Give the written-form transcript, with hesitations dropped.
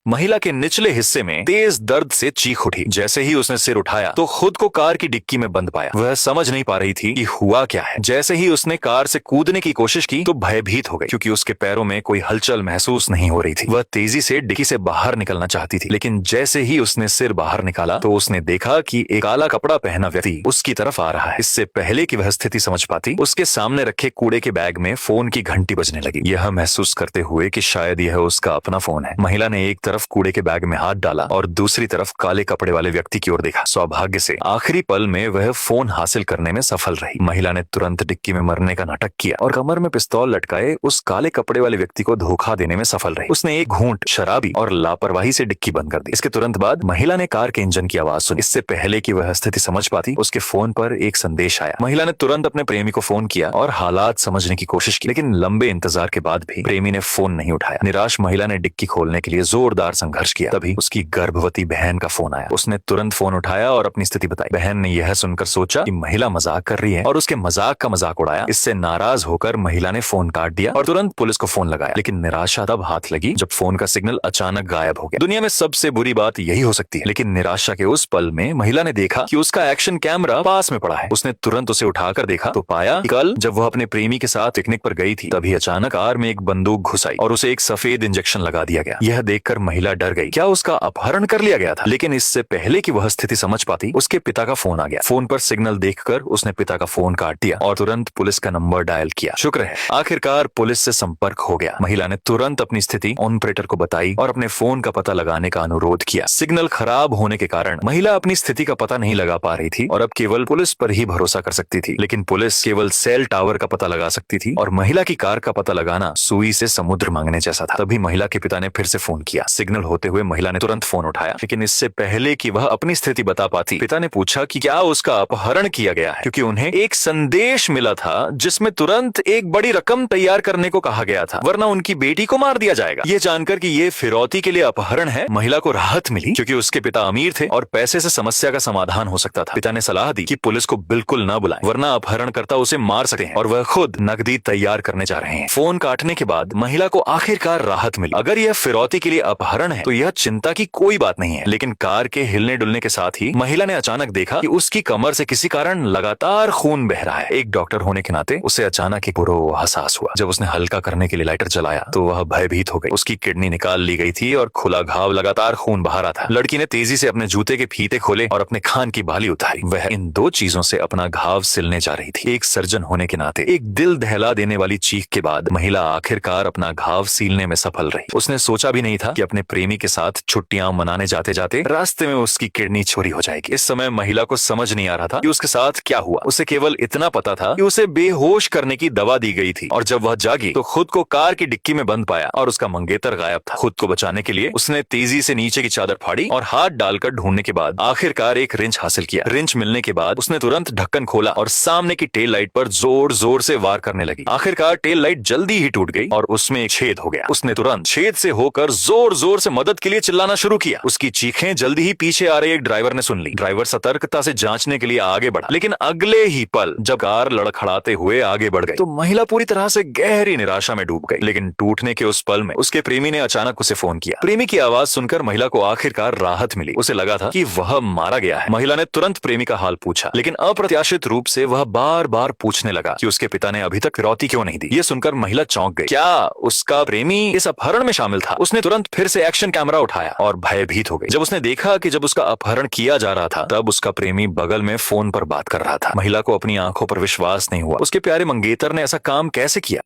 महिला के निचले हिस्से में तेज दर्द से चीख उठी। जैसे ही उसने सिर उठाया तो खुद को कार की डिक्की में बंद पाया। वह समझ नहीं पा रही थी कि हुआ क्या है। जैसे ही उसने कार से कूदने की कोशिश की तो भयभीत हो गई, क्योंकि उसके पैरों में कोई हलचल महसूस नहीं हो रही थी। वह तेजी से डिक्की से बाहर निकलना चाहती थी, लेकिन जैसे ही उसने सिर बाहर निकाला तो उसने देखा कि एक काला कपड़ा पहना व्यक्ति उसकी तरफ आ रहा है। इससे पहले कि वह स्थिति समझ पाती, उसके सामने रखे कूड़े के बैग में फोन की घंटी बजने लगी। यह महसूस करते हुए कि शायद यह उसका अपना फोन है, महिला ने एक तरफ कूड़े के बैग में हाथ डाला और दूसरी तरफ काले कपड़े वाले व्यक्ति की ओर देखा। सौभाग्य से आखिरी पल में वह फोन हासिल करने में सफल रही। महिला ने तुरंत डिक्की में मरने का नाटक किया और कमर में पिस्तौल लटकाए उस काले कपड़े वाले व्यक्ति को धोखा देने में सफल रही। उसने एक घूंट शराबी और लापरवाही से डिक्की बंद कर दी। इसके तुरंत बाद महिला ने कार के इंजन की आवाज सुनी। इससे पहले कि वह स्थिति समझ पाती, उसके फोन पर एक संदेश आया। महिला ने तुरंत अपने प्रेमी को फोन किया और हालात समझने की कोशिश की, लेकिन लंबे इंतजार के बाद भी प्रेमी ने फोन नहीं उठाया। निराश महिला ने डिक्की खोलने के लिए जोरदार संघर्ष किया। तभी उसकी गर्भवती बहन का फोन आया। उसने तुरंत फोन उठाया और अपनी स्थिति बताई। बहन ने यह सुनकर सोचा कि महिला मजाक कर रही है और उसके मजाक का मजाक उड़ाया। इससे नाराज होकर महिला ने फोन काट दिया और तुरंत पुलिस को फोन लगाया। लेकिन निराशा तब हाथ लगी जब फोन का सिग्नल अचानक गायब हो गया। दुनिया में सबसे बुरी बात यही हो सकती है, लेकिन निराशा के उस पल में महिला ने देखा कि उसका एक्शन कैमरा पास में पड़ा है। उसने तुरंत उसे उठाकर देखा तो पाया कि कल जब वह अपने प्रेमी के साथ पिकनिक पर गई थी, तभी अचानक कार में एक बंदूक घुस आई और उसे एक सफेद इंजेक्शन लगा दिया गया। यह देखकर महिला डर गई। क्या उसका अपहरण कर लिया गया था? लेकिन इससे पहले कि वह स्थिति समझ पाती, उसके पिता का फोन आ गया। फोन पर सिग्नल देखकर उसने पिता का फोन काट दिया और तुरंत पुलिस का नंबर डायल किया। शुक्र है आखिरकार पुलिस से संपर्क हो गया। महिला ने तुरंत अपनी स्थिति ऑपरेटर को बताई और अपने फोन का पता लगाने का अनुरोध किया। सिग्नल खराब होने के कारण महिला अपनी स्थिति का पता नहीं लगा पा रही थी और अब केवल पुलिस पर ही भरोसा कर सकती थी। लेकिन पुलिस केवल सेल टावर का पता लगा सकती थी और महिला की कार का पता लगाना सुई से समुद्र मांगने जैसा था। तभी महिला के पिता ने फिर से फोन किया। सिग्नल होते हुए महिला ने तुरंत फोन उठाया, लेकिन इससे पहले कि वह अपनी स्थिति बता पाती, पिता ने पूछा कि क्या उसका अपहरण किया गया है, क्योंकि उन्हें एक संदेश मिला था जिसमें तुरंत एक बड़ी रकम तैयार करने को कहा गया था, वरना उनकी बेटी को मार दिया जाएगा। ये जानकर कि ये फिरौती के लिए अपहरण है, महिला को राहत मिली, क्योंकि उसके पिता अमीर थे और पैसे से समस्या का समाधान हो सकता था। पिता ने सलाह दी कि पुलिस को बिल्कुल न बुलाएं, वरना अपहरणकर्ता उसे मार सकते हैं और वह खुद नकदी तैयार करने जा रहे हैं। फोन काटने के बाद महिला को आखिरकार राहत मिली। अगर यह फिरौती के लिए अपहरण है तो यह चिंता की कोई बात नहीं है। लेकिन कार के हिलने डुलने के साथ ही महिला ने अचानक देखा कि उसकी कमर से किसी कारण लगातार खून बह रहा है। एक डॉक्टर होने के नाते उसे अचानक एक बुरा एहसास हुआ। जब उसने हल्का करने के लिए लाइटर जलाया तो वह भयभीत हो गई। उसकी किडनी निकाल ली गई थी और खुला घाव लगातार खून बहा रहा था। लड़की ने तेजी से अपने जूते के फीते खोले और अपने कान की बाली उतारी। वह इन दो चीजों से अपना घाव सिलने जा रही थी। एक सर्जन होने के नाते एक दिल दहला देने वाली चीख के बाद महिला आखिरकार अपना घाव सीलने में सफल रही। उसने सोचा भी नहीं था कि अपने प्रेमी के साथ छुट्टियां मनाने जाते जाते रास्ते में उसकी किडनी चोरी हो जाएगी। इस समय महिला को समझ नहीं आ रहा था कि उसके साथ क्या हुआ। उसे केवल इतना पता था कि उसे बेहोश करने की दवा दी गई थी और जब वह जागी तो खुद को कार की डिक्की में बंद पाया और उसका मंगेतर गायब था। खुद को बचाने के लिए उसने तेजी से नीचे की चादर फाड़ी और हाथ डालकर ढूंढने के बाद आखिरकार एक रिंच हासिल किया। रिंच मिलने के बाद उसने तुरंत ढक्कन खोला और सामने की टेल लाइट पर जोर जोर से वार करने लगी। आखिरकार टेल लाइट जल्दी ही टूट गई और उसमें एक छेद हो गया। उसने तुरंत छेद से होकर जोर जोर से मदद के लिए चिल्लाना शुरू किया। उसकी चीखें जल्दी ही पीछे आ रहे एक ड्राइवर ने सुन ली। ड्राइवर सतर्कता से जांचने के लिए आगे बढ़ा, लेकिन अगले ही पल जब कार लड़खड़ाते हुए आगे बढ़ गई तो महिला पूरी तरह से गहरी निराशा में डूब गई। लेकिन टूटने के उस पल में उसके प्रेमी ने अचानक उसे फोन किया। प्रेमी की आवाज सुनकर महिला को आखिरकार राहत मिली। उसे लगा था कि वह मारा गया है। महिला ने तुरंत प्रेमी का हाल पूछा, लेकिन अप्रत्याशित रूप से वह बार बार पूछने लगा कि उसके पिता ने अभी तक फिरौती क्यों नहीं दी। ये सुनकर महिला चौंक गई। क्या उसका प्रेमी इस अपहरण में शामिल था? उसने तुरंत फिर से एक्शन कैमरा उठाया और भयभीत हो गई जब उसने देखा कि जब उसका अपहरण किया जा रहा था तब उसका प्रेमी बगल में फोन पर बात कर रहा था। महिला को अपनी आंखों पर विश्वास नहीं हुआ। उसके प्यारे मंगेतर ने ऐसा काम कैसे किया?